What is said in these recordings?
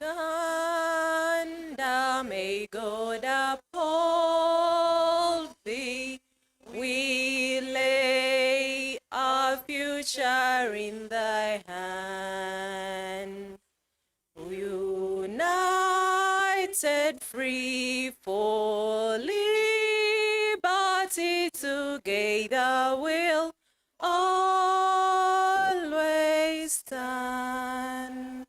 Uganda, may God uphold thee. We lay our future in thy hand. United, free for liberty, together we'll always stand.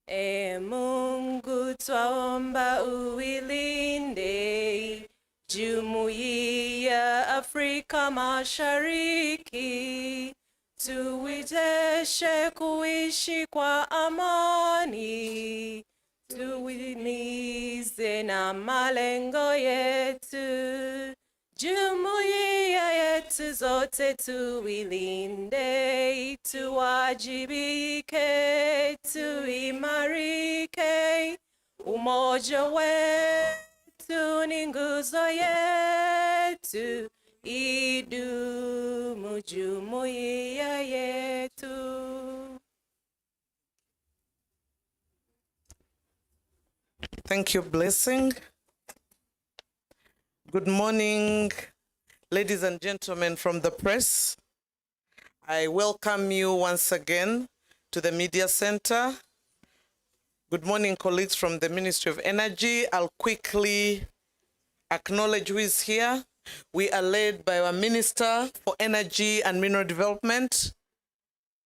E Mungu twaomba uilinde Jumuiya Afrika Mashariki, tuwezeshe kuishi kwa amani, tuwimize na malengo yetu. Jumuiya yetu zote tuilinde, tuwajibike, tuimarike. Umoja wetu ni nguzo yetu, idumu jumuiya yetu. Thank you, Blessing. Good morning, ladies and gentlemen from the press. I welcome you once again to the Media Center. Good morning, colleagues from the Ministry of Energy. I'll quickly acknowledge who is here. We are led by our Minister for Energy and Mineral Development,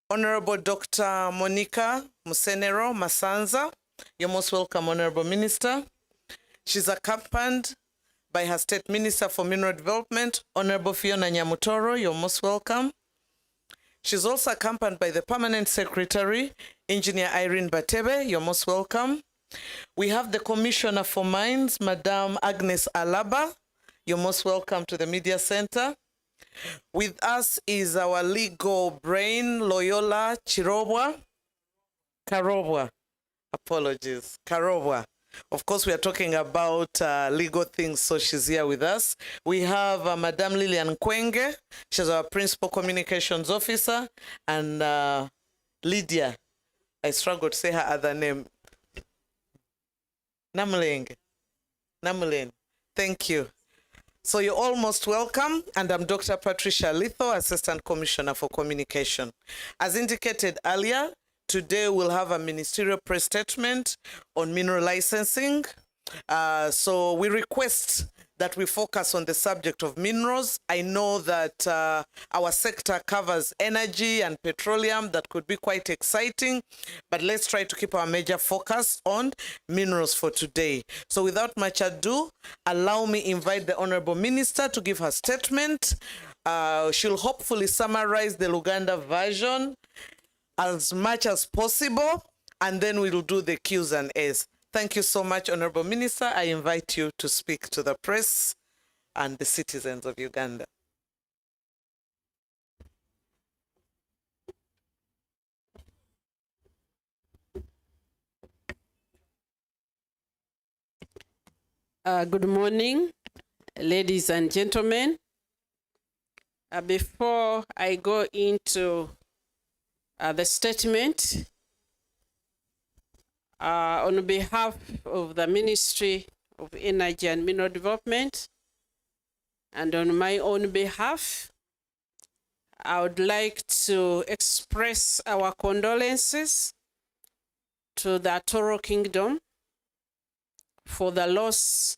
Honorable Dr. Monica Musenero Masanza. You're most welcome, Honorable Minister. She's accompanied by her State Minister for Mineral Development, Honorable Fiona Nyamutoro. You're most welcome. She's also accompanied by the Permanent Secretary, Engineer Irene Batebe. You're most welcome. We have the Commissioner for Mines, Madame Agnes Alaba. You're most welcome to the Media Center. With us is our legal brain, Loyola Karobwa. Apologies, Karobwa. Of course, we are talking about legal things, so she's here with us. We have Madame Lilian Kwenge. She's our Principal Communications Officer. And Lydia, I struggle to say her other name. Namuleng. Thank you. So you're almost welcome, and I'm Dr. Patricia Litho, Assistant Commissioner for Communication. As indicated earlier, today we'll have a ministerial press statement on mineral licensing. So we request that we focus on the subject of minerals. I know that our sector covers energy and petroleum. That could be quite exciting, but let's try to keep our major focus on minerals for today. So without much ado, allow me invite the Honorable Minister to give her statement. She'll hopefully summarize the Luganda version as much as possible, and then we'll do the Q's and A's. Thank you so much, Honorable Minister. I invite you to speak to the press and the citizens of Uganda. Good morning, ladies and gentlemen. Before I go into the statement, on behalf of the Ministry of Energy and Mineral Development, and on my own behalf, I would like to express our condolences to the Toro Kingdom for the loss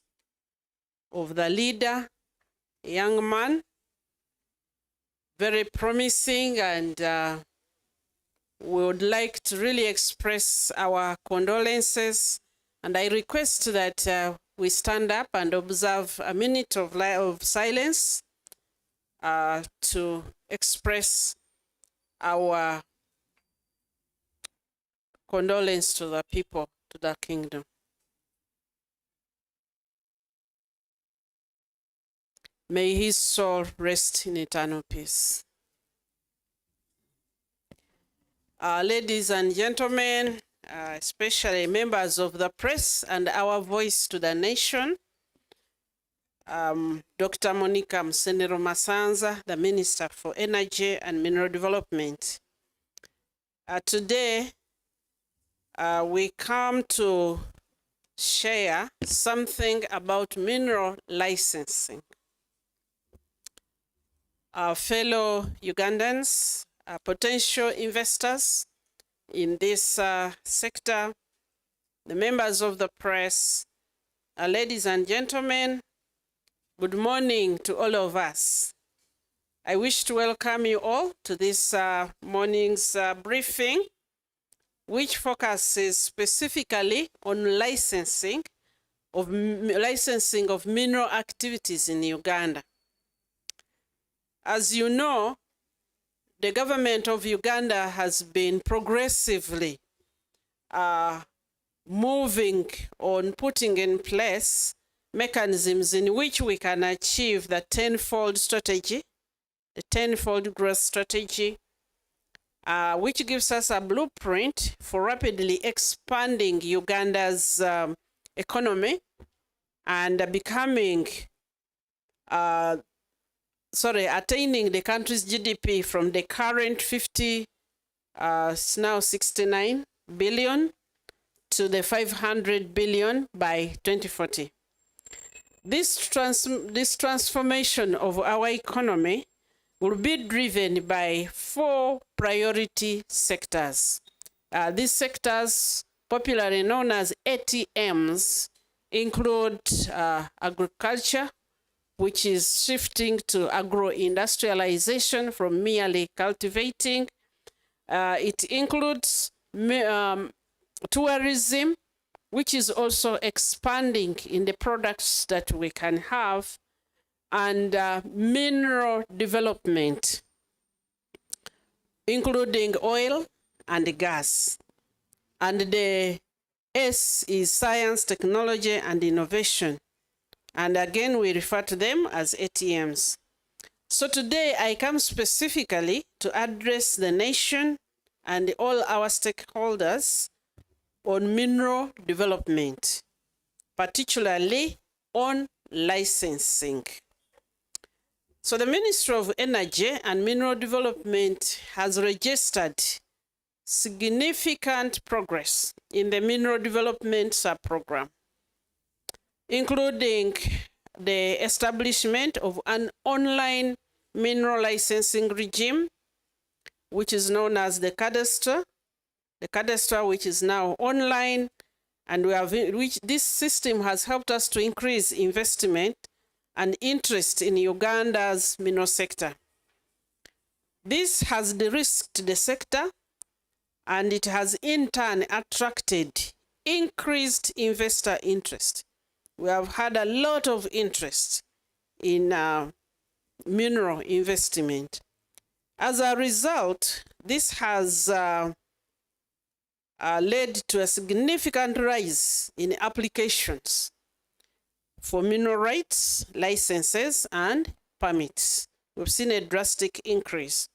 of the leader, a young man, very promising, and we would like to really express our condolences, and I request that we stand up and observe a minute of silence to express our condolence to the people, to the kingdom. May his soul rest in eternal peace. Ladies and gentlemen, especially members of the press and our voice to the nation, Dr. Monica Musenero Masanza, the Minister for Energy and Mineral Development. Today, we come to share something about mineral licensing. Our fellow Ugandans, potential investors in this sector, the members of the press, ladies and gentlemen, good morning to all of us. I wish to welcome you all to this morning's briefing, which focuses specifically on licensing of mineral activities in Uganda. As you know, the government of Uganda has been progressively moving on putting in place mechanisms in which we can achieve the tenfold strategy, the tenfold growth strategy, which gives us a blueprint for rapidly expanding Uganda's economy and becoming, attaining the country's GDP from the current 50, it's now 69 billion to the 500 billion by 2040. This transformation of our economy will be driven by 4 priority sectors. These sectors, popularly known as ATMs, include agriculture, which is shifting to agro-industrialization from merely cultivating. It includes tourism, which is also expanding in the products that we can have, and mineral development, including oil and gas. And the S is science, technology, and innovation. And again, we refer to them as ATMs. So today I come specifically to address the nation and all our stakeholders on mineral development, particularly on licensing. So the Ministry of Energy and Mineral Development has registered significant progress in the mineral development sub-program, including the establishment of an online mineral licensing regime, which is known as the cadastre, which is now online, and this system has helped us to increase investment and interest in Uganda's mineral sector. This has de-risked the sector, and it has in turn attracted increased investor interest. We have had a lot of interest in mineral investment. As a result, this has led to a significant rise in applications for mineral rights, licenses, and permits. We've seen a drastic increase.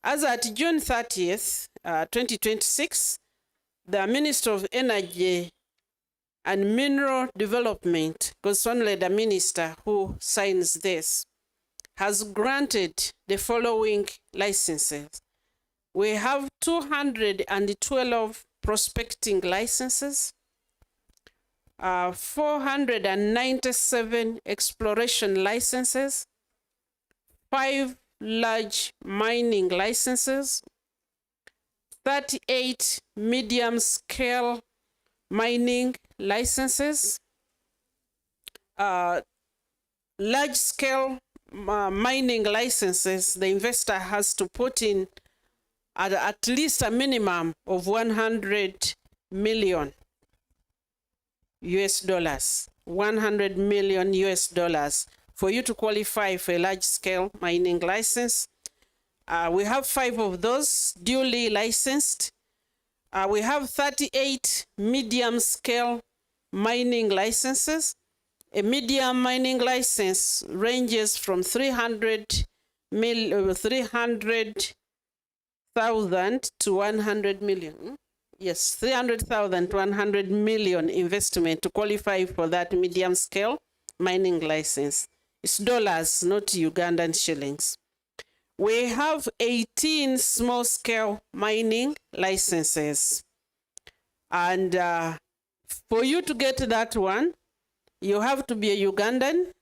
As at June 30th, 2026, the Minister of Energy and Mineral Development, because only the minister who signs this, has granted the following licenses. We have 212 prospecting licenses, 497 exploration licenses, 5 large mining licenses, 38 medium-scale mining licenses, large-scale mining licenses. The investor has to put in at least a minimum of 100 million US dollars, 100 million US dollars for you to qualify for a large-scale mining license. We have 5 of those duly licensed. We have 38 medium-scale mining licenses. A medium mining license ranges from 300,000 to 100 million. Yes, 300,000 to 100 million investment to qualify for that medium-scale mining license. It's dollars, not Ugandan shillings. We have 18 small-scale mining licenses. And for you to get that one, you have to be a Ugandan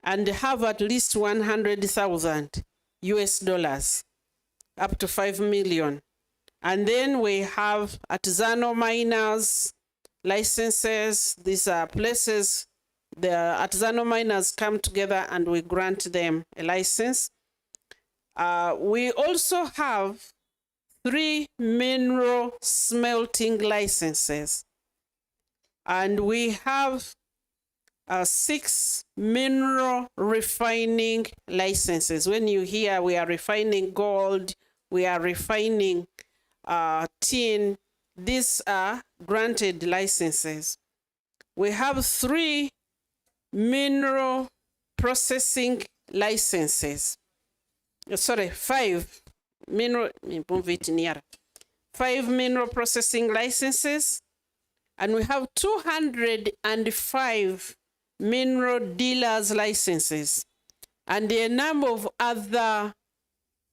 and have at least 100,000 US dollars, up to 5 million. And then we have artisanal miners licenses. These are places the artisanal miners come together and we grant them a license. We also have 3 mineral smelting licenses. And we have 6 mineral refining licenses. When you hear we are refining gold, we are refining tin, these are granted licenses. We have 3 mineral processing licenses. Sorry, 5 mineral, move it near. 5 mineral processing licenses, and we have 205 mineral dealers licenses, and a number of other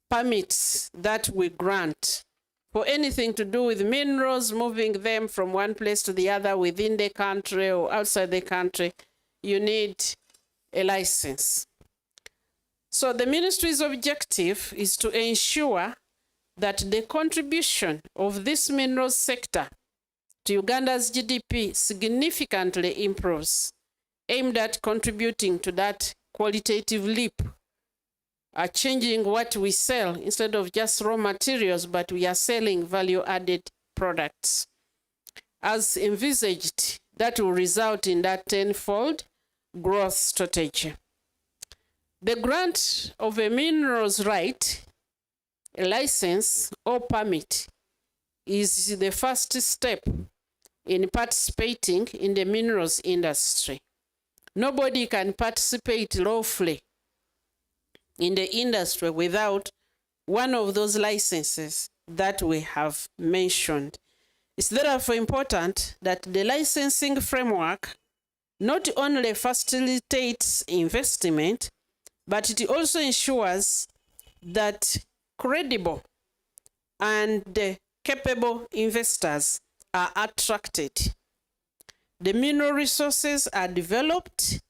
permits that we grant for anything to do with minerals, moving them from one place to the other within the country or outside the country. You need a license. So the ministry's objective is to ensure that the contribution of this mineral sector to Uganda's GDP significantly improves, aimed at contributing to that qualitative leap, changing what we sell instead of just raw materials, but we are selling value-added products. As envisaged, that will result in that tenfold growth strategy. The grant of a minerals right, a license or permit, is the first step in participating in the minerals industry. Nobody can participate lawfully in the industry without one of those licenses that we have mentioned. It's therefore important that the licensing framework not only facilitates investment, but it also ensures that credible and capable investors are attracted. The mineral resources are developed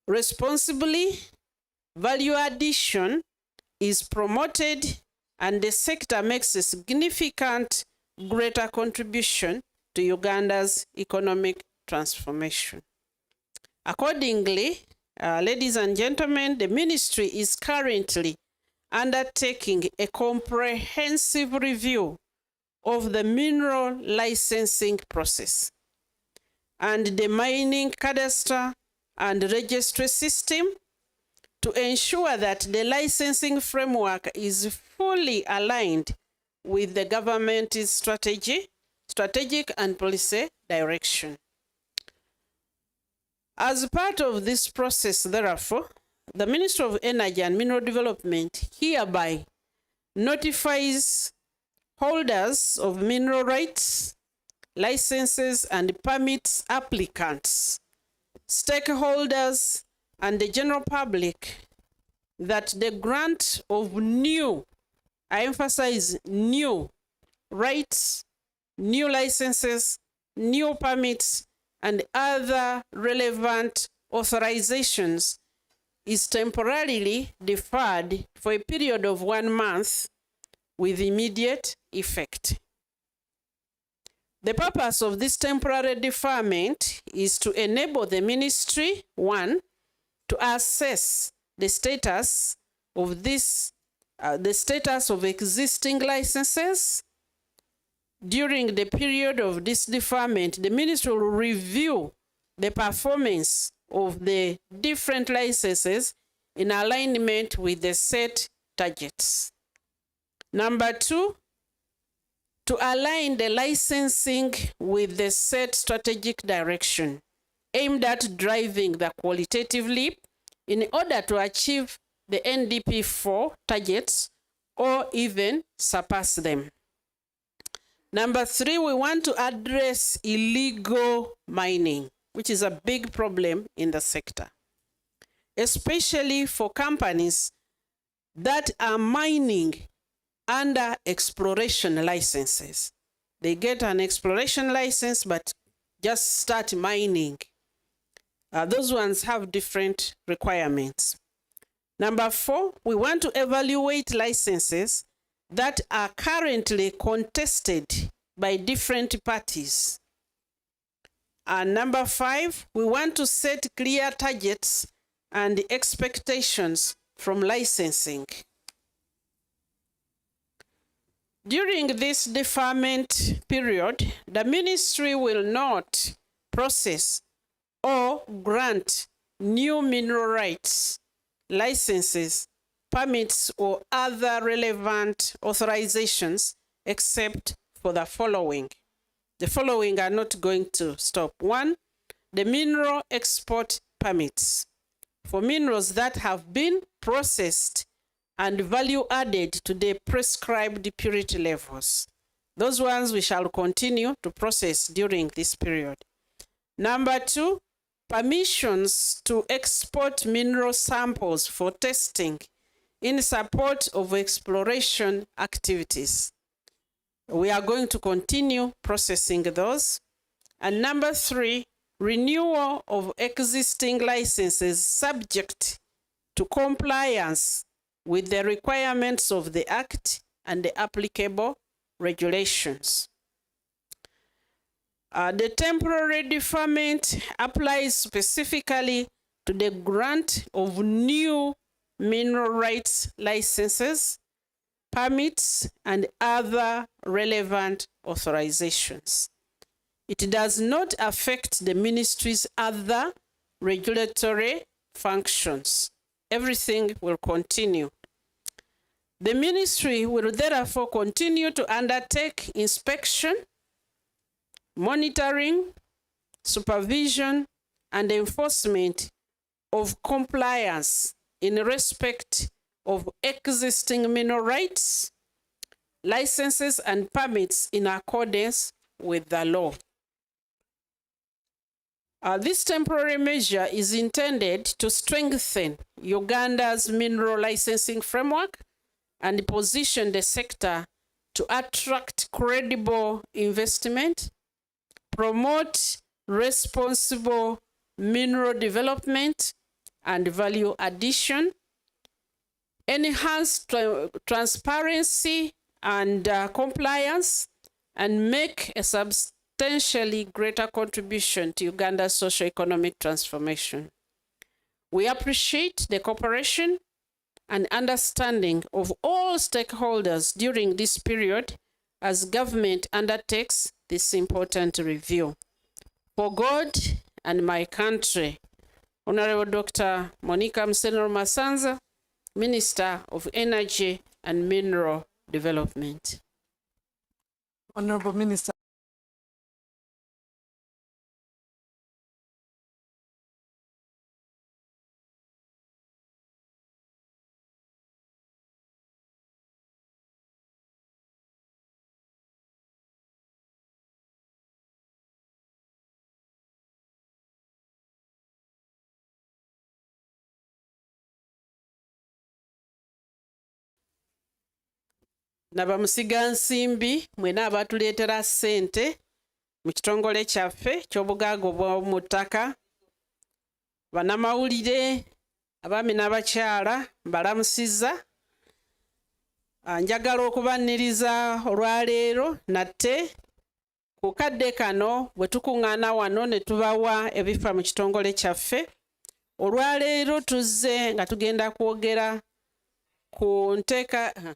responsibly, value addition is promoted, and the sector makes a significant greater contribution to Uganda's economic transformation. Accordingly, ladies and gentlemen, the ministry is currently undertaking a comprehensive review of the mineral licensing process and the mining cadastre and registry system to ensure that the licensing framework is fully aligned with the government's strategic and policy direction. As part of this process, therefore, the Ministry of Energy and Mineral Development hereby notifies holders of mineral rights, licenses, and permits applicants, stakeholders, and the general public that the grant of new, I emphasize new, rights, new licenses, new permits, and other relevant authorizations is temporarily deferred for a period of 1 month with immediate effect. The purpose of this temporary deferment is to enable the ministry, 1, to assess the status of existing licenses. During the period of this deferment, the ministry will review the performance of the different licenses in alignment with the set targets. Number 2, to align the licensing with the set strategic direction aimed at driving the qualitative leap in order to achieve the NDP4 targets or even surpass them. Number 3, we want to address illegal mining, which is a big problem in the sector, especially for companies that are mining under exploration licenses. They get an exploration license, but just start mining. Those ones have different requirements. Number 4, we want to evaluate licenses that are currently contested by different parties. And number 5, we want to set clear targets and expectations from licensing. During this deferment period, the ministry will not process or grant new mineral rights, licenses, permits, or other relevant authorizations except for the following. The following are not going to stop. 1, the mineral export permits for minerals that have been processed and value added to the prescribed purity levels. Those ones we shall continue to process during this period. Number 2, permissions to export mineral samples for testing in support of exploration activities. We are going to continue processing those. And number 3, renewal of existing licenses subject to compliance with the requirements of the Act and the applicable regulations. The temporary deferment applies specifically to the grant of new mineral rights licenses, permits, and other relevant authorizations. It does not affect the ministry's other regulatory functions. Everything will continue. The ministry will therefore continue to undertake inspection, monitoring, supervision, and enforcement of compliance in respect of existing mineral rights, licenses, and permits in accordance with the law. This temporary measure is intended to strengthen Uganda's mineral licensing framework and position the sector to attract credible investment, promote responsible mineral development and value addition, enhance transparency and compliance, and make a substantially greater contribution to Uganda's socio-economic transformation. We appreciate the cooperation and understanding of all stakeholders during this period as government undertakes this important review. For God and my country, Honorable Dr. Monica Msenero Masanza, Minister of Energy and Mineral Development. Honorable Minister. Nabamusiga nsimbi mwena abatuleetera ssente mu kitongole kyaffe ky'obugagga obw'omu ttaka, bannamawulire, abaami n'abakyala mbalamusizza. Njagala okubanniriza olwaleero natte ku kadde kano bwe tukuŋŋaana wano ne tubawa ebifa mu kitongole kyaffe. Olwaleero tuzze nga tugenda kwogera ku nteeka.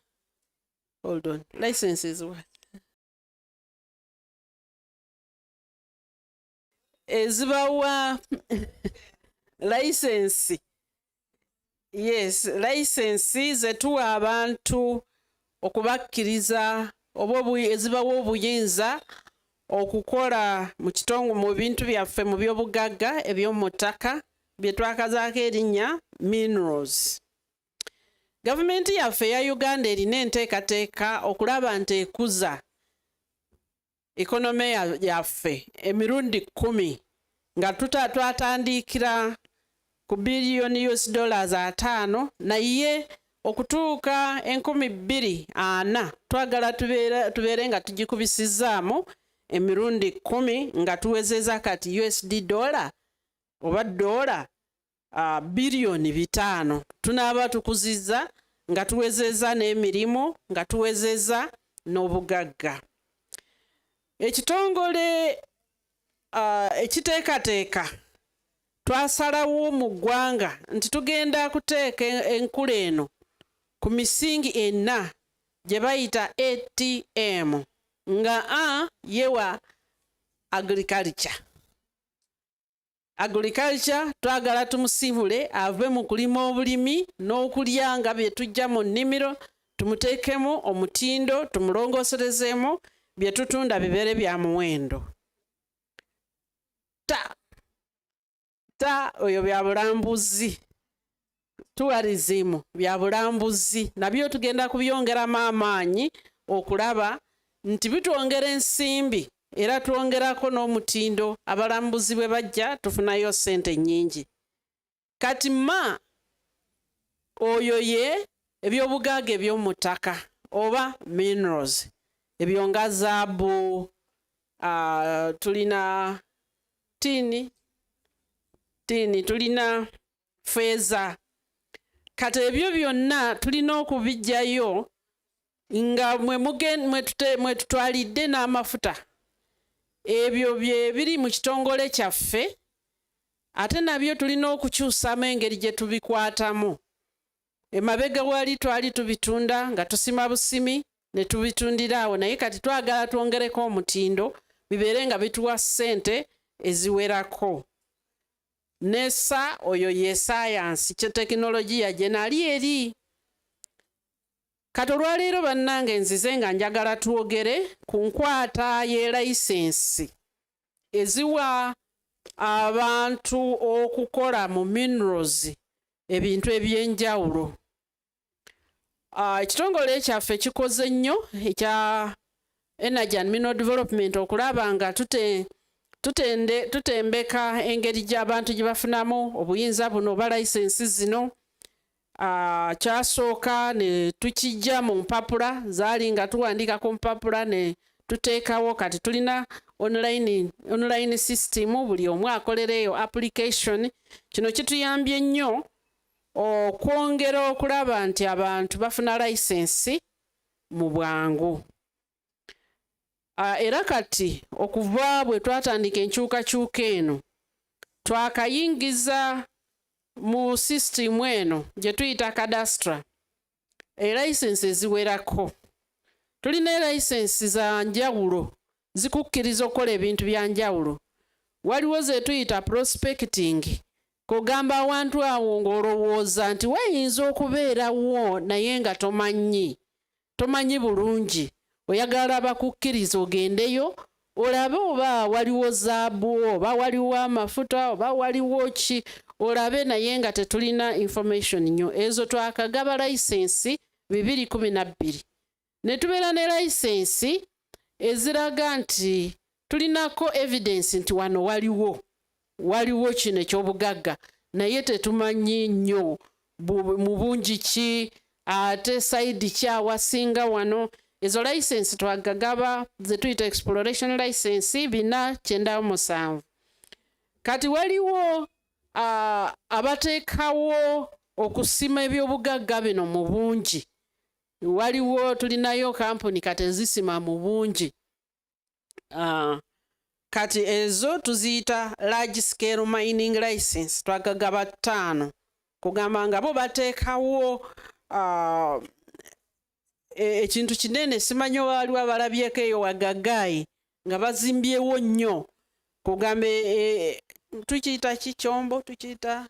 Hold on. License is what? Ezibawa license. Yes, license zetuwa abantu okubakkiriza oba ezibawa obuyinza okukola mu bintu byaffe mu by'obugagga eby'omu ttaka bye twakazaako erinnya minerals. Gavumenti yaffe ya Uganda erina enteekateeka okulaba nti ekuza ekonome yaffe emirundi 10 nga twatandikira ku billion US dollars 5 naye okutuuka 2,400 twagala tubeere nga tugikubisizaamu emirundi 10 nga tuwezeza kati USD dollar oba dola bilioni 5 tunaaba tukuzizza nga tuwezeza n'emirimu nga tuwezeza n'obugagga. Ekitongole ekiteekateeka twasalawo mu ggwanga nti tugenda kuteeka enkula eno ku misingi 4 gye bayita ATM nga yewa agriculture twagala tumusibule ave mu kulima obulimi n'okulya nga bye tujja mu nnimiro tumuteekemu omutindo tumulongoserezeemu bye tutunda bibeere bya muwendo. Oyo bya bulambuzi tourism bya bulambuzi nabyo tugenda kubyongeramu amaanyi okulaba nti bitwongera ensimbi era twongerako n'omutindo abalambuzi bwe bajja tufunayo ssente nnyingi. Kati oyo ye ebyobugagga eby'omu ttaka oba minerals ebyo nga zaabu tulina tini tulina feeza. Kati ebyo byonna tulina okubijjayo nga mwe tutwalidde n'amafuta ebyo bye biri mu kitongole kyaffe ate nabyo tulina okukyusamu engeri gye tubikwatamu. Emabega wali twali tubitunda nga tusima busimi ne tubitundira awo naye kati twagala twongereko omutindo bibeere nga bituwa ssente eziwerako. Nessa oyo ye science kye tekinologiya gye nali eri. Kati olwaleero bannange nzize nga njagala twogere ku nkwata ye layisensi eziwa abantu okukola mu minerals ebintu eby'enjawulo. Ekitongole kyaffe kikoze nnyo ekya Energy and Mineral Development okulaba nga tutembeka engeri gy'abantu gye bafunamu obuyinza buno oba layisensi zino. Kyasooka ne tukijja mu mpapula zaali nga tuwandiika ku mpapula ne tuteekawo kati tulina online system buli omu akolereyo application. Kino kituyambye nnyo okwongera okulaba nti abantu bafuna layisensi mu bwangu. Era kati okuva bwe twatandika enkyukakyuka eno twakayingiza mu system eno gye tuyita cadastre layisensi eziwerako. Tulina layisensi za njawulo zikukkiriza okukola ebintu bya njawulo. Waliwo ze tuyita prospecting kugamba awantu awo ng'olowooza nti wayinza okubeerawo naye nga tomanyi bulungi oyagala bakukkiriza ogendeyo olabe oba waliwo zaabu oba waliwo amafuta oba waliwo ki olabe naye nga tetulina information nnyo. Ezo twakagaba layisensi 2012 ne tubeera ne layisensi eziraga nti tulinako evidence nti wano waliwo kino eky'obugagga naye tetumanyi nnyo mu bungi ki ate sayidi ki awasinga wano. Ezo layisensi twagagaba ze tuyita exploration license 497. Kati waliwo abateekawo okusima ebyobugagga bino mu bungi. Waliwo tulinayo kampuni kati ezisima mu bungi. Kati ezo tuziyita large scale mining license twagagaba 5 kugamba nga bo bateekawo ekintu kinene simanyi waliwo abalabyeko eyo wagaggayi nga bazimbyewo nnyo kugambe tukiyita kikyombo tukiyita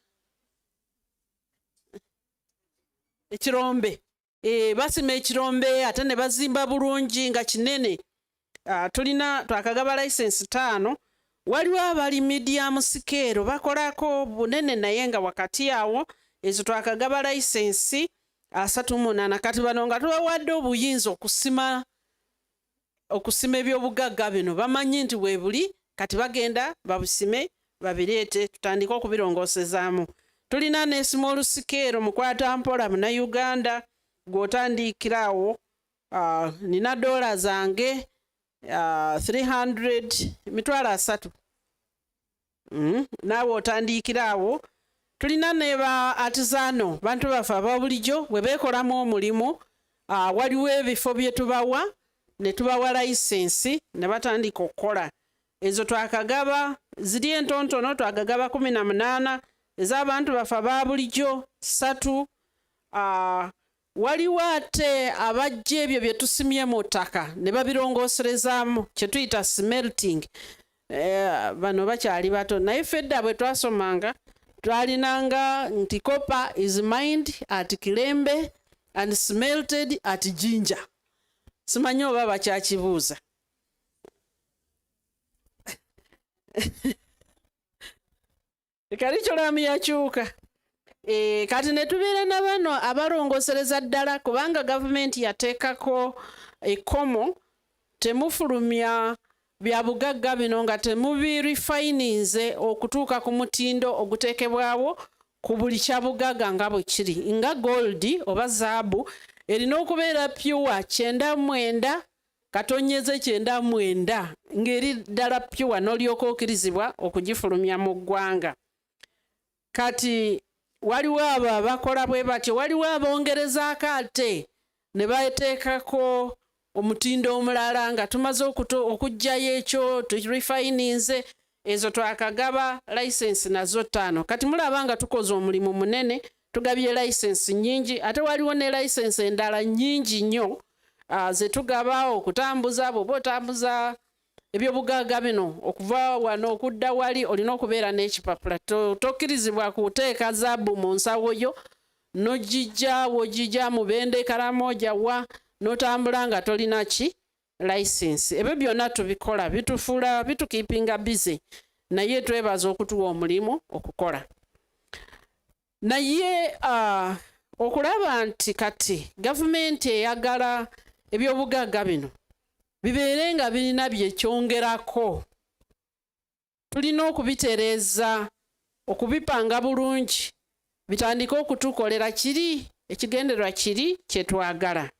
ekirombe. Basima ekirombe ate ne bazimba bulungi nga kinene. Twakagaba license 5. Waliwo abali medium scale bakolako bunene naye nga wakati awo ezo twakagaba license 38. Kati bano nga tubawadde obuyinza okusima ebyobugagga bino bamanyi nti weebuli kati bagenda babusime babireete tutandika okubirongoosezaamu. tulina ne small scale mukwata mpola Munnayuganda gw'otandikirawo. Nina dola zange 300 mitwalo 3 naawe otandikirawo. Tulina ne ba artisano bantu baffe ababulijjo bwe beekolamu omulimu, waliwo ebifo bye tubawa ne tubawa layisensi ne batandika okukola. Ezo twakagaba ziri entontono, twakagaba 18, ez'abantu baffe ababulijjo 3. Waliwo ate abajja ebyo bye tusimye mu ttaka ne babirongooserezaamu kye tuyita smelting. Bano bakyali bato naye fedda bwe twasomanga twalinanga nti copper is mined at Kilembe and smelted at Jinja. Simanyi oba bakyakibuuza. Kalikyolamu yakyuka. Kati ne tubeera na bano abalongosereza ddala kubanga gavumenti yateekako ekkomo temufulumya bya bugagga bino nga temubirifayininze okutuuka ku mutindo oguteekebwawo ku buli kya bugagga nga bwe kiri. Nga gold oba zaabu erina okubeera pure 99 katonyeze 99 ng'eri ddala pure n'olyoka okkirizibwa okugifulumya mu ggwanga. Kati waliwo abo abakola bwe batyo, waliwo abongerezaako ate ne bateekako omutindo omulala nga tumaze okuggyayo ekyo turifayininze. Ezo twakagaba layisensi nazo 5. Kati mulaba nga tukoze omulimu munene, tugabye layisensi nnyingi, ate waliwo ne layisensi endala nnyingi nnyo ze tugaba okutambuza. Bw'oba otambuza ebyobugagga bino okuva wano okudda wali olina okubeera n'ekipapula. Tokkirizibwa kuteeka zaabu mu nsawo yo n'ogijja w'ogijja mu bende karamoja wa n'otambula nga tolina ki layisensi. Ebyo byonna tubikola bitufuula bitukiipinga bize, naye twebaza okutuwa omulimu okukola. Naye okulaba nti kati gavumenti eyagala ebyobugagga bino bibeere nga birina byekyongerako, tulina okubitereeza, okubipanga bulungi, bitandike okutukolera kiri ekigendererwa kiri kye twagala.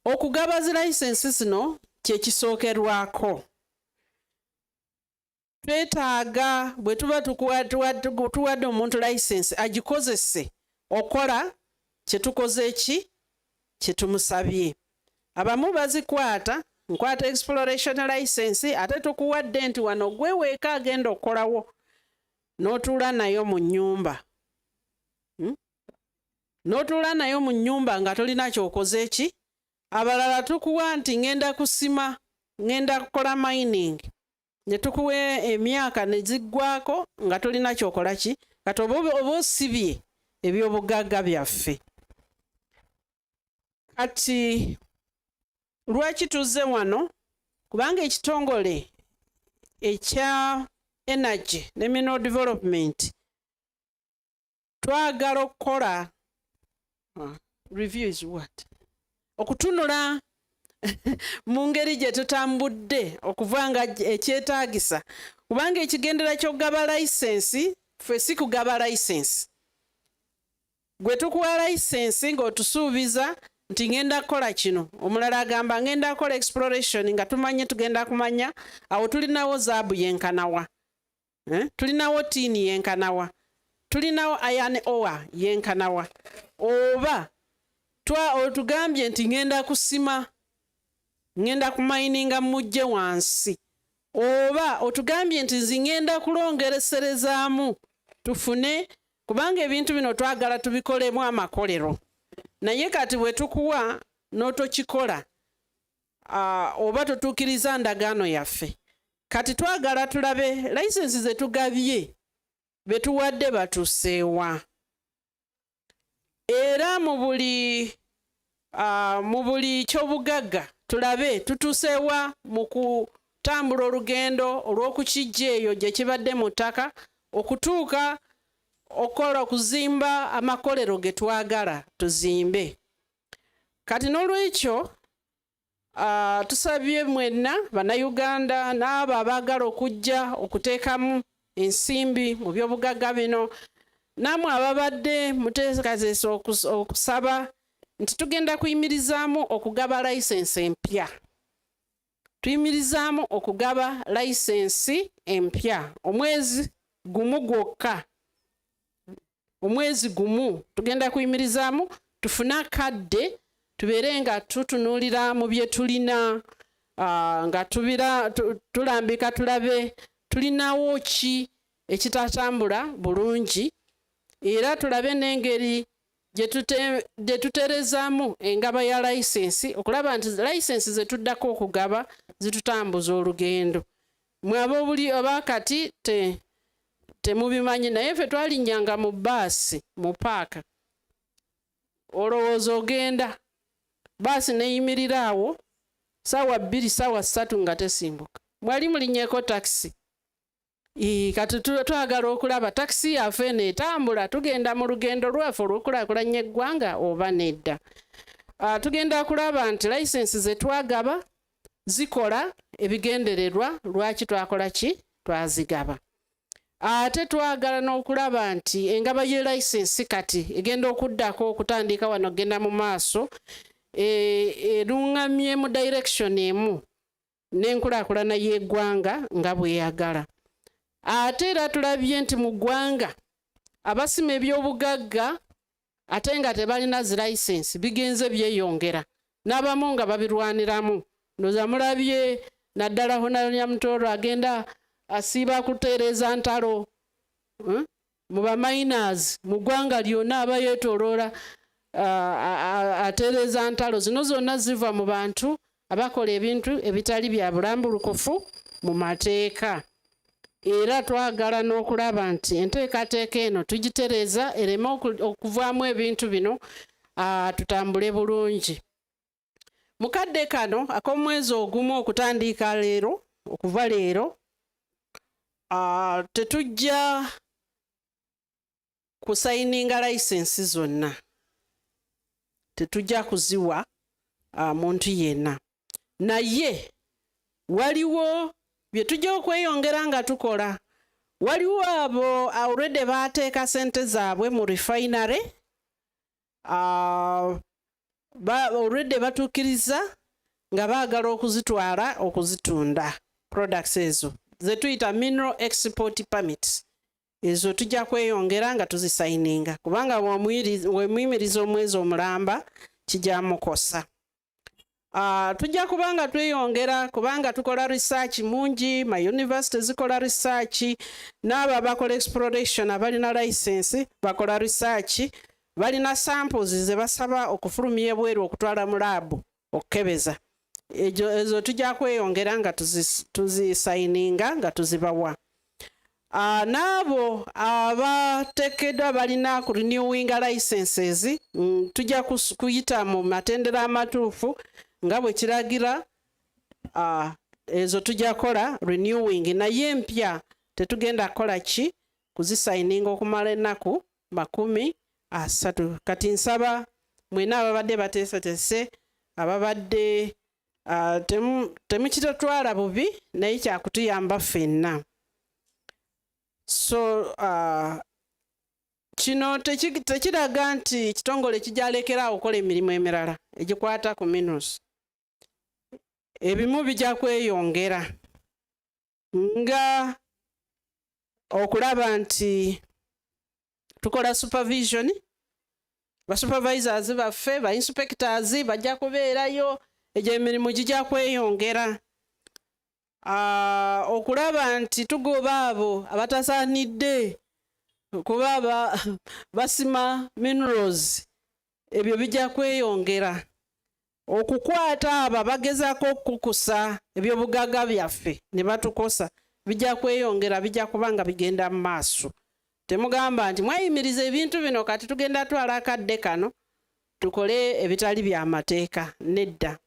Okugaba zi layisensi zino kye kisookerwako. Twetaaga bwe tuba tuwadde omuntu layisensi agikozese okola kye tukoze ki kye tumusabye. Abamu bazikwata, nkwata exploration license ate tukuwadde nti wano gwe weeka agenda okolawo n'otuula nayo mu nnyumba. N'otuula nayo mu nnyumba nga tolina kyokoze eki. Abalala tukuwa nti ngenda kusima, ngenda kukola mining, ne tukuwa emyaka ne ziggwako nga tolina kyokola ki. Kati oba osibye ebyobugagga byaffe. Kati lwaki tuzze wano? Kubanga ekitongole ekya energy ne mineral development twagala okukola review is what? Okutunula mu ngeri gye tutambudde okuva nga ekyetaagisa. Kubanga ekigendera ky'okugaba layisensi ffe si kugaba layisensi. Gwe tukuwa layisensi ng'otusuubiza nti ngenda kukola kino, omulala agamba ngenda kukola exploration nga tumanye tugenda kumanya awo tulinawo zaabu yenkanawa, tulinawo tiini yenkanawa, tulinawo iron ore yenkanawa, oba otugambye nti ngenda kusima, ngenda kumayininga mujje wansi, oba otugambye nti nzi ngenda kulongereserezaamu tufune, kubanga ebintu bino twagala tubikolemu amakolero. Naye kati bwe tukuwa n'otokikola oba totuukiriza ndagaano yaffe. Kati twagala tulabe layisensi ze tugabye be tuwadde batuseewa. Era mu buli ky'obugagga tulabe tutuseewa mu kutambula olugendo olw'okukijja eyo gye kibadde mu ttaka okutuuka okola okuzimba amakolero ge twagala tuzimbe. Kati n'olwekyo tusabye mwenna Bannayuganda n'abo abaagala okujja okuteekamu ensimbi mu byobugagga bino namwe ababadde muteekateesa okusaba nti tugenda kuyimirizaamu okugaba layisensi empya. Tuyimirizaamu okugaba layisensi empya omwezi gumu gwokka. Omwezi gumu tugenda kuyimirizaamu tufune akadde tubeere nga tutunuulira mu bye tulina nga tulambika tulabe tulinawo ki ekitatambula bulungi era tulabe n'engeri gye tuteerezaamu engaba ya layisensi okulaba nti layisensi ze tuddako okugaba zitutambuza olugendo. Mwe abakati temubimanyi naye ffe twalinnyanga mu bbaasi mu paaka olowooza ogenda baasi neyimirira awo ssaawa 2 ssaawa 3 nga tesimbuka. Mwali mulinnyeko takisi kati twagala okulaba takisi yaffe eno etambula tugenda mu lugendo lwaffe olw'okulaakulanya eggwanga oba nedda. Tugenda kulaba nti layisensi ze twagaba zikola ebigendererwa lwaki twakola ki twazigaba. Ate twagala n'okulaba nti engaba ye layisensi kati egenda okuddako okutandika wano genda mu maaso erungamye mu direction emu n'enkulaakulana y'eggwanga nga bweyagala. Ate era tulabye nti mu ggwanga abasima ebyobugagga ate nga tebalina zi layisensi bigenze byeyongera n'abamu nga babirwaniramu. Ndoza mulabye naddala Honanyamutoro agenda asiiba kuteereza ntalo mu baminers mu ggwanga lyonna aba yeetooloola ateereza ntalo. Zino zonna ziva mu bantu abakola ebintu ebitali bya bulambulukufu mu mateeka. Era twagala n'okulaba nti enteekateeka eno tugitereeza ereme okuvaamu ebintu bino tutambule bulungi. Mu kadde kano ak'omwezi ogumu okutandika leero okuva leero tetujja kusayininga layisensi zonna, tetujja kuziwa muntu yenna, naye waliwo bye tujja okweyongera nga tukola. Waliwo abo already baateeka sente zaabwe mu refinery already batuukiriza nga baagala okuzitwala okuzitunda products ezo ze tuyita mineral export permits. Ezo tujja kweyongera nga tuzisayininga kubanga wemuyimiriza omwezi omulamba kijja mukosa. Tujja kubanga tweyongera kubanga tukola research mungi, my university zikola research, n'abo abakola exploration abalina license bakola research, balina samples ze basaba okufulumya ebweru okutwala mu lab okukebeza. Ezo tujja kweyongera nga tuzisayininga nga tuzibawa. N'abo abateekeddwa balina ku renewing licenses tujja kuyita mu matendera amatuufu nga bwe kiragira. Ezo tujja kola renewing naye empya tetugenda kola ki kuzisayininga okumala ennaku 30. Kati nsaba mwena ababadde bateesetese ababadde temukitatwala bubi naye kyakutuyamba ffenna. So kino tekiraga nti kitongole kijalekera okukola emirimu emirala egikwata ku minerals. Ebimu bijja kweyongera nga okulaba nti tukola supervision, ba supervisors baffe, ba inspectors bajja kubeerayo, egyo emirimu gijja kweyongera. Okulaba nti tugoba abo abatasaanidde kuba basima minerals, ebyo bijja kweyongera. Okukwata abo bagezaako okukusa ebyobugagga byaffe ne batukosa bijja kweyongera, bijja kubanga bigenda mu maaso. Temugamba nti mwayimiriza ebintu bino kati tugenda twala akadde kano tukole ebitali bya mateeka, nedda.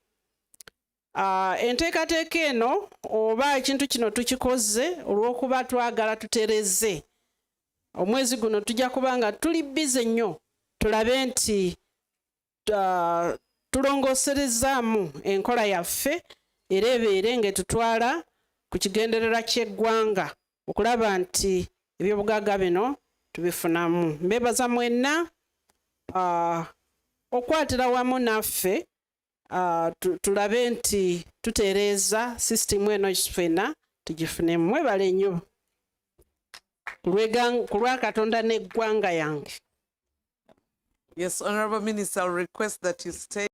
Enteekateeka eno oba ekintu kino tukikoze olw'okuba twagala tutereze. Omwezi guno tujja kubanga tuli bize nnyo tulabe nti tulongoserezaamu enkola yaffe era ebeere ng'etutwala ku kigendererwa ky'eggwanga okulaba nti ebyobugagga bino tubifunamu. Mbebaza mwenna okwatira wamu naffe tulabe nti tutereeza system eno ffenna tugifunemu. Mwebale nnyo ku lwa Katonda n'eggwanga yange. Yes, Honorable Minister, I'll request that you stay.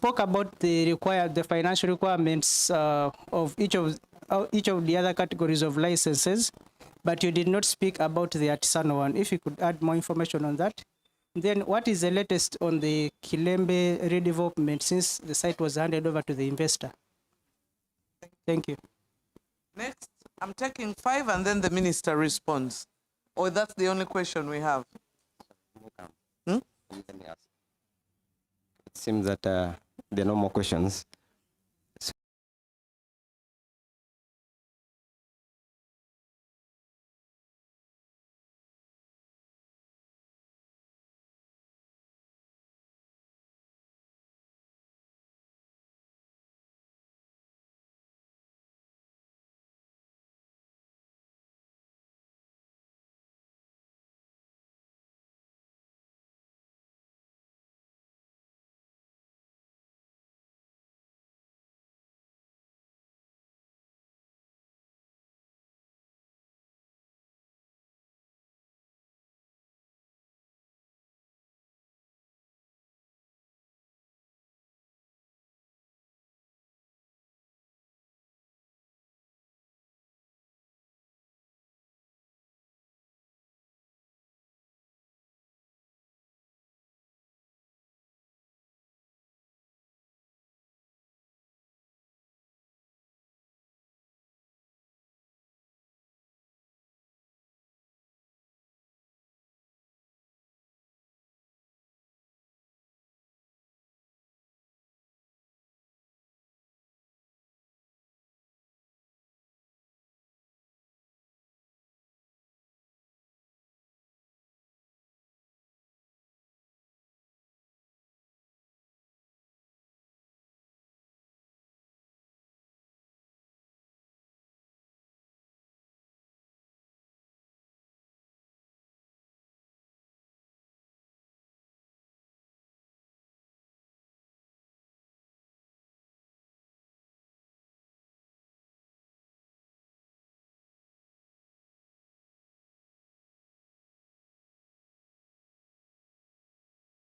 Spoke about the financial requirements of each of the other categories of licenses, but you did not speak about the artisanal one. If you could add more information on that. Then what is the latest on the Kilembe redevelopment since the site was handed over to the investor? Thank you. Next, I'm taking 5 and then the minister responds. Or that's the only question we have? It seems that there are no more questions.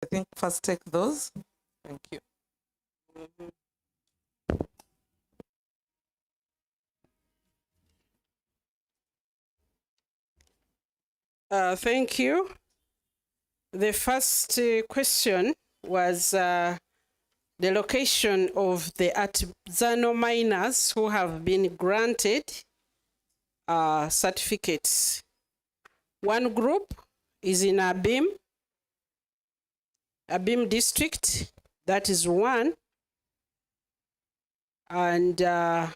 I think first take those. Thank you. Thank you. The first question was the location of the artisanal miners who have been granted certificates. One group is in Abim district, that is one. And 2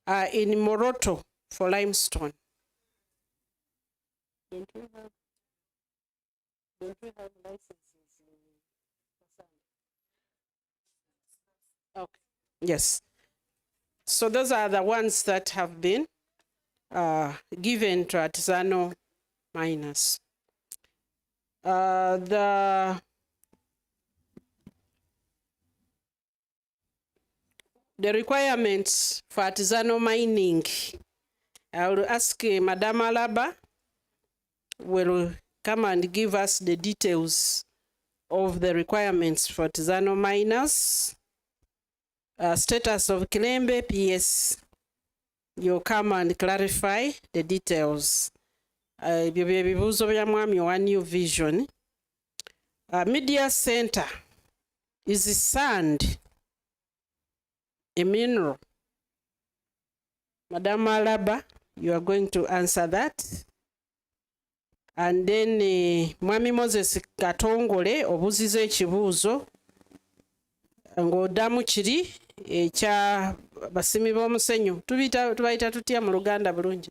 are in Moroto for limestone. Don't we have licenses in Kasanda? Okay. Yes. So those are the ones that have been given to artisanal miners. The requirements for artisanal mining, I will ask Madam Alaba will come and give us the details of the requirements for artisanal miners. Status of Kilembe, PS. You'll come and clarify the details. Bibuzo bya mwami wa New Vision. Media Center is sand, a mineral. Madam Alaba, you are going to answer that. And then Mwami Moses Katongole obuzize ekibuuzo ng'oddamu kiri ekya basimi b'omusenyu tubayita tutya mu Luganda bulungi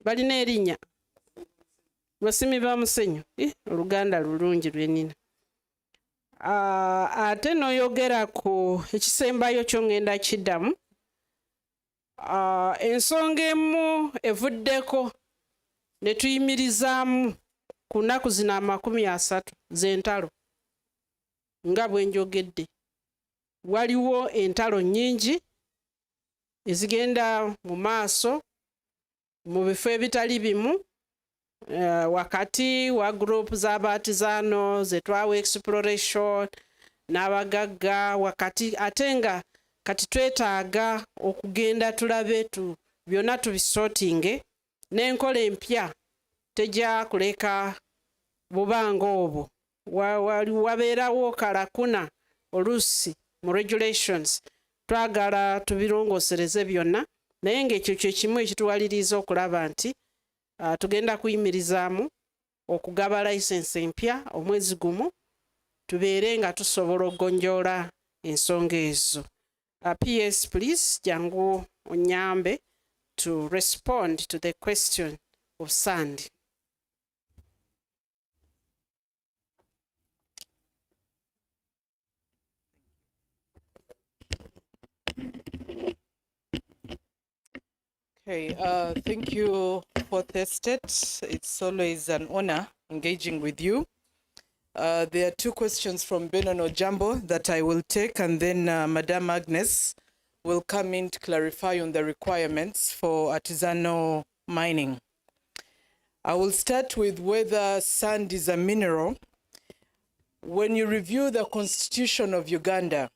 balina erinnya basimi b'omusenyu Oluganda lulungi lwenina. Ate n'oyogera ku ekisembayo kyo ngenda kiddamu. Ensonga emu evuddeko ne tuyimirizaamu ku nnaku zino 30 z'entalo nga bwe njogedde. Waliwo entalo nnyingi ezigenda mu maaso mu bifo ebitali bimu wakati wa group z'abaatizano ze twawa exploration n'abagagga wakati ate nga kati twetaaga okugenda tulabe byonna tubisortinge n'enkola empya tejja kuleka bubanga obwo wabeerawo kalakuna oluusi mu regulations twagala tubirongosereze byonna naye ng'ekyo kye kimu ekituwaliriza okulaba nti tugenda kuyimirizaamu okugaba layisensi empya omwezi gumu tubeere nga tusobola okugonjoola ensonga ezo. PS please jangu onyambe to respond to the question of sand. Okay, thank you for the state. It's always an honor engaging with you. There are two questions from Benono Jambo that I will take, and then Madame Agnes will come in to clarify on the requirements for artisanal mining. I will start with whether sand is a mineral. When you review the Constitution of Uganda,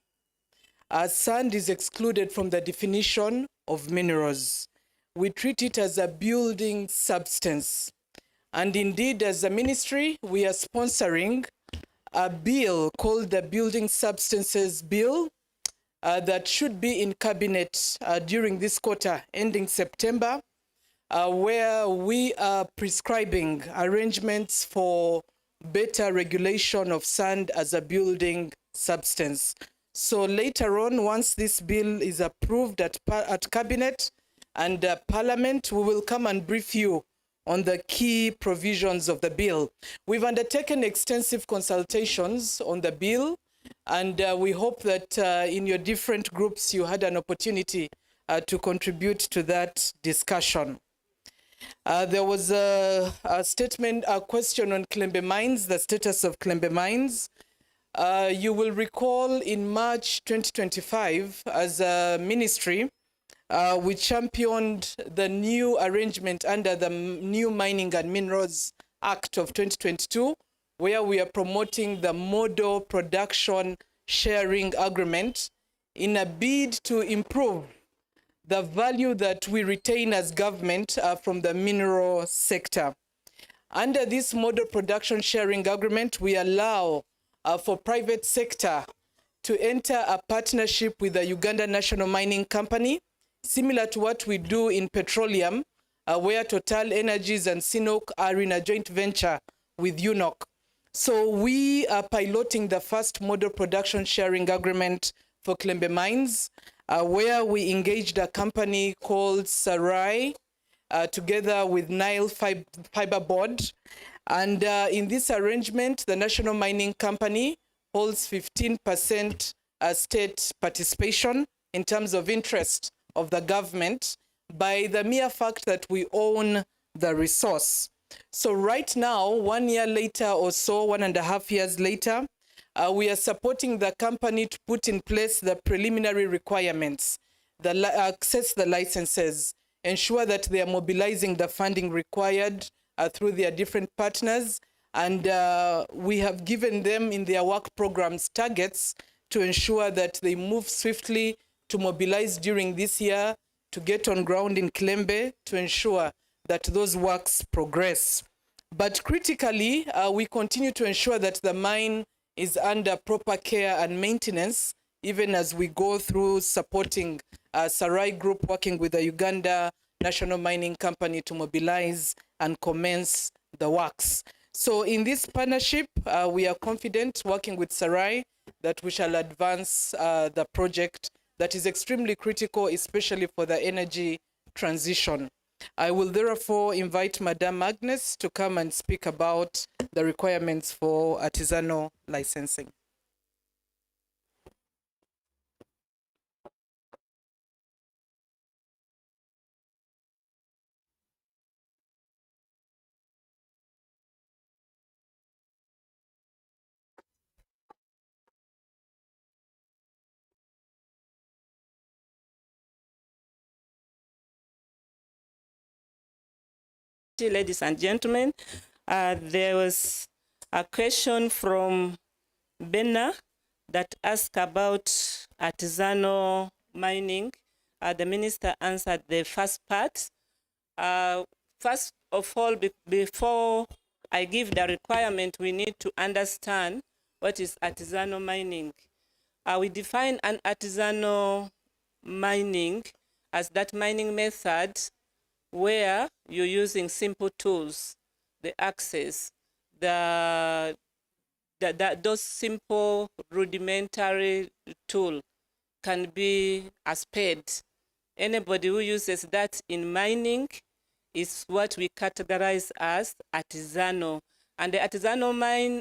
sand is excluded from the definition of minerals. We treat it as a building substance. And indeed, as a ministry, we are sponsoring a bill called the Building Substances Bill that should be in cabinet during this quarter, ending September, where we are prescribing arrangements for better regulation of sand as a building substance. So later on, once this bill is approved at cabinet and Parliament, we will come and brief you on the key provisions of the bill. We've undertaken extensive consultations on the bill, and we hope that in your different groups you had an opportunity to contribute to that discussion. There was a question on Kilembe Mines, the status of Kilembe Mines. You will recall in March 2025, as a ministry, we championed the new arrangement under the new Mining and Minerals Act of 2022, where we are promoting the model production sharing agreement in a bid to improve the value that we retain as government from the mineral sector. Under this model production sharing agreement, we allow for private sector to enter a partnership with the Uganda National Mining Company, similar to what we do in petroleum, where Total Energies and CNOOC are in a joint venture with UNOC. So we are piloting the first model production sharing agreement for Kilembe Mines, where we engaged a company called Sarai, together with Nile Fiber Board. And in this arrangement, the National Mining Company holds 15% state participation in terms of interest of the government by the mere fact that we own the resource. So right now, 1 year later or so, 1.5 years later, we are supporting the company to put in place the preliminary requirements, access the licenses, ensure that they are mobilizing the funding required through their different partners. And we have given them in their work programs targets to ensure that they move swiftly to mobilize during this year, to get on ground in Kilembe, to ensure that those works progress. But critically, we continue to ensure that the mine is under proper care and maintenance, even as we go through supporting Sarai Group working with the Uganda National Mining Company to mobilize and commence the works. So in this partnership, we are confident working with Sarai that we shall advance the project that is extremely critical, especially for the energy transition. I will therefore invite Madame Agnes to come and speak about the requirements for artisanal licensing. Ladies and gentlemen, there was a question from Benna that asked about artisanal mining. The minister answered the first part. First of all, before I give the requirement, we need to understand what is artisanal mining. We define an artisanal mining as that mining method where you're using simple tools, the axes, those simple rudimentary tool can be a spade. Anybody who uses that in mining is what we categorize as artisanal. And the artisanal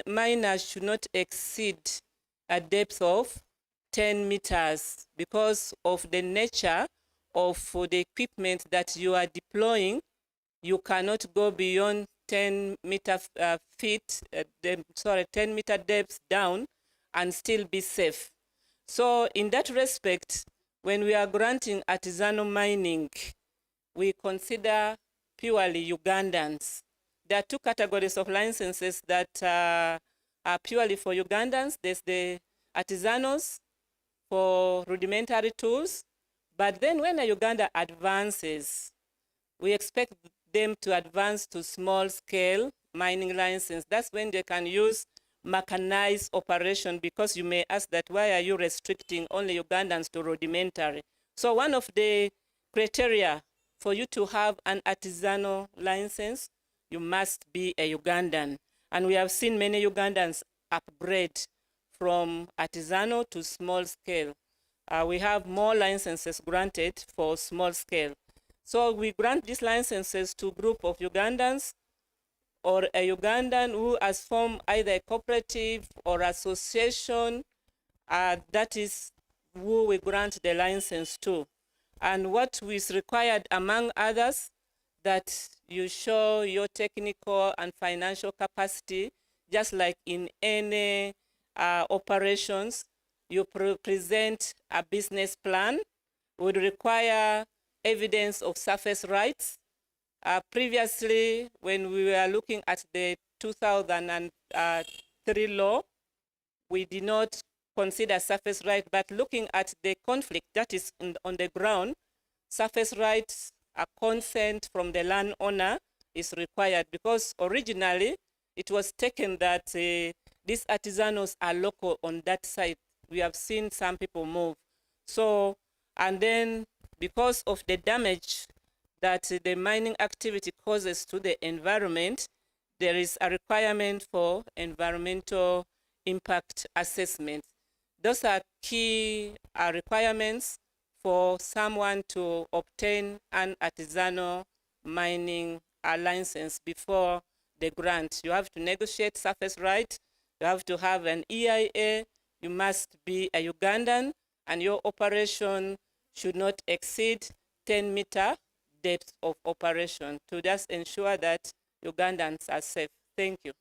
miner should not exceed a depth of 10 meters because of the nature of the equipment that you are deploying. You cannot go beyond 10 meter 10 meter depth down and still be safe. So in that respect, when we are granting artisanal mining, we consider purely Ugandans. There are two categories of licenses that are purely for Ugandans. There's the artisanals for rudimentary tools. But then when a Uganda advances, we expect them to advance to small-scale mining license. That's when they can use mechanized operation, because you may ask that why are you restricting only Ugandans to rudimentary? So one of the criteria for you to have an artisanal license, you must be a Ugandan. And we have seen many Ugandans upgrade from artisanal to small scale. We have more licenses granted for small scale. So we grant these licenses to a group of Ugandans or a Ugandan who has formed either a cooperative or association. That is who we grant the license to. And what is required, among others, that you show your technical and financial capacity, just like in any operations. You present a business plan, would require evidence of surface rights. Previously, when we were looking at the 2003 law, we did not consider surface right, but looking at the conflict that is on the ground, surface rights, a consent from the landowner is required, because originally it was taken that these artisanals are local on that site. We have seen some people move. So, and then because of the damage that the mining activity causes to the environment, there is a requirement for environmental impact assessment. Those are key requirements for someone to obtain an artisanal mining license before the grant. You have to negotiate surface right, you have to have an EIA, you must be a Ugandan, and your operation should not exceed 10-meter depth of operation to just ensure that Ugandans are safe. Thank you.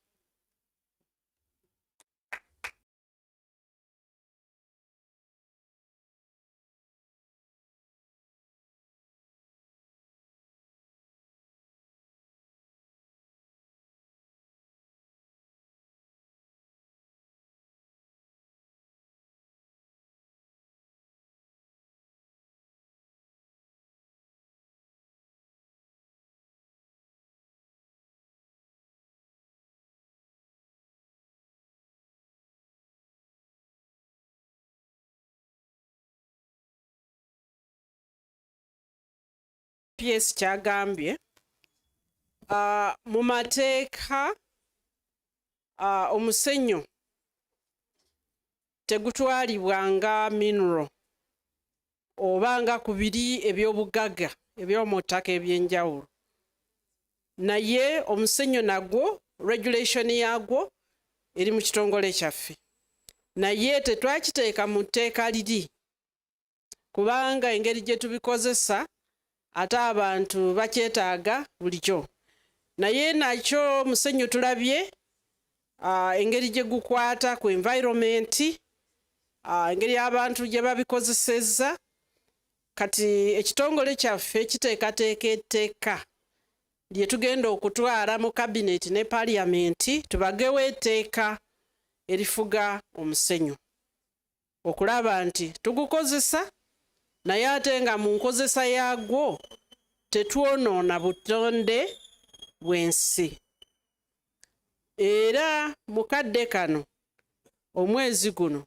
PS kyagambye mu mateeka omusenyu tegutwalibwa nga mineral oba nga ku biri eby'obugagga eby'omu ttaka eby'enjawulo, naye omusenyu nagwo regulation yagwo eri mu kitongole kyaffe, naye tetwakiteeka mu tteeka liri kubanga engeri gye tubikozesa ate abantu bakyetaaga bulijjo, naye nakyo musenyu tulabye engeri gye gukwata ku environment, engeri abantu gye babikozesezza. Kati ekitongole kyaffe kiteekateeka etteeka lye tugenda okutwala mu cabinet ne parliament tubagewo etteeka erifuga omusenyu okulaba nti tugukozesa naye ate nga mu nkozesa yaagwo tetwonoona butonde bw'ensi. Era mu kadde kano omwezi guno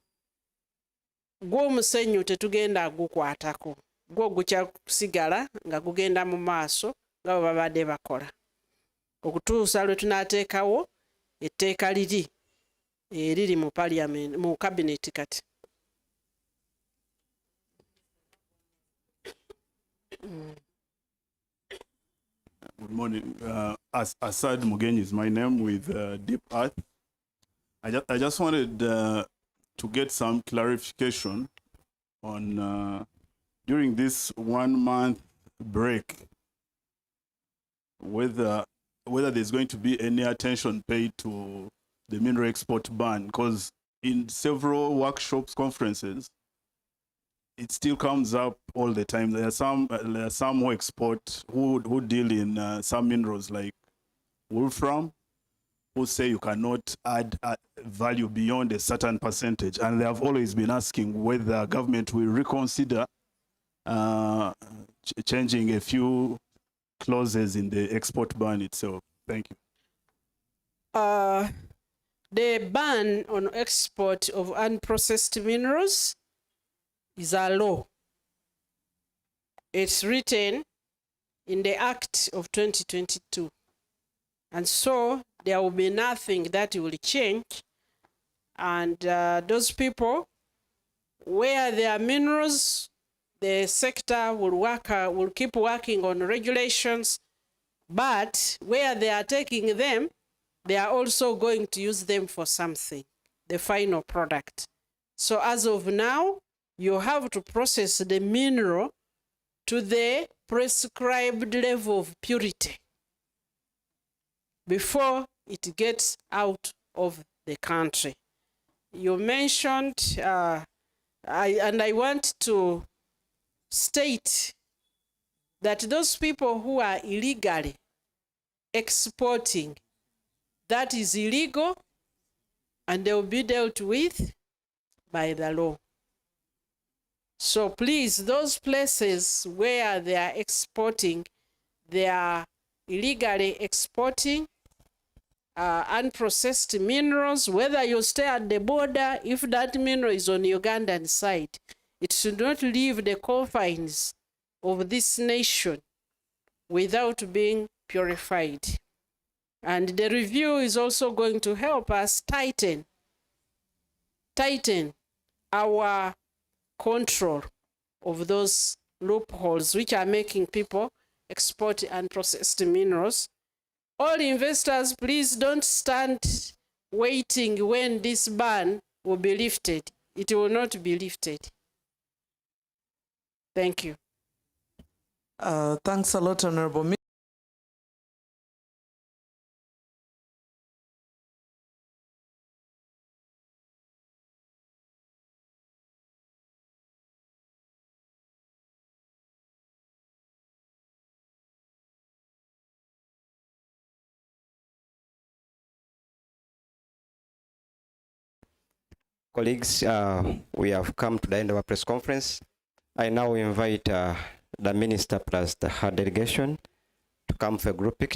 gw'omusenyu tetugenda gukwatako, gwo gukya kusigala nga gugenda mu maaso nga bwe babadde bakola okutuusa lwe tunaateekawo etteeka liri eriri mu parliament mu cabinet kati. Good morning. Asad Mugenyi is my name with Deep Earth. I just wanted to get some clarification on during this 1 month break whether there's going to be any attention paid to the mineral export ban, because in several workshops, conferences, it still comes up all the time. There are some who export, who deal in some minerals like wolfram, who say you cannot add value beyond a certain percentage. And they have always been asking whether government will reconsider changing a few clauses in the export ban itself. Thank you. The ban on export of unprocessed minerals is a law. It's written in the Act of 2022. And so there will be nothing that will change. And those people, where there are minerals, the sector will keep working on regulations. But where they are taking them, they are also going to use them for something, the final product. So as of now, you have to process the mineral to the prescribed level of purity before it gets out of the country. You mentioned, and I want to state that those people who are illegally exporting, that is illegal, and they will be dealt with by the law. So please, those places where they are exporting, they are illegally exporting unprocessed minerals, whether you stay at the border, if that mineral is on Ugandan side, it should not leave the confines of this nation without being purified. And the review is also going to help us tighten our control of those loopholes which are making people export unprocessed minerals. All investors, please don't stand waiting when this ban will be lifted. It will not be lifted. Thank you. Thanks a lot, Honorable Colleagues, we have come to the end of our press conference. I now invite the Minister plus her delegation to come for a group picture.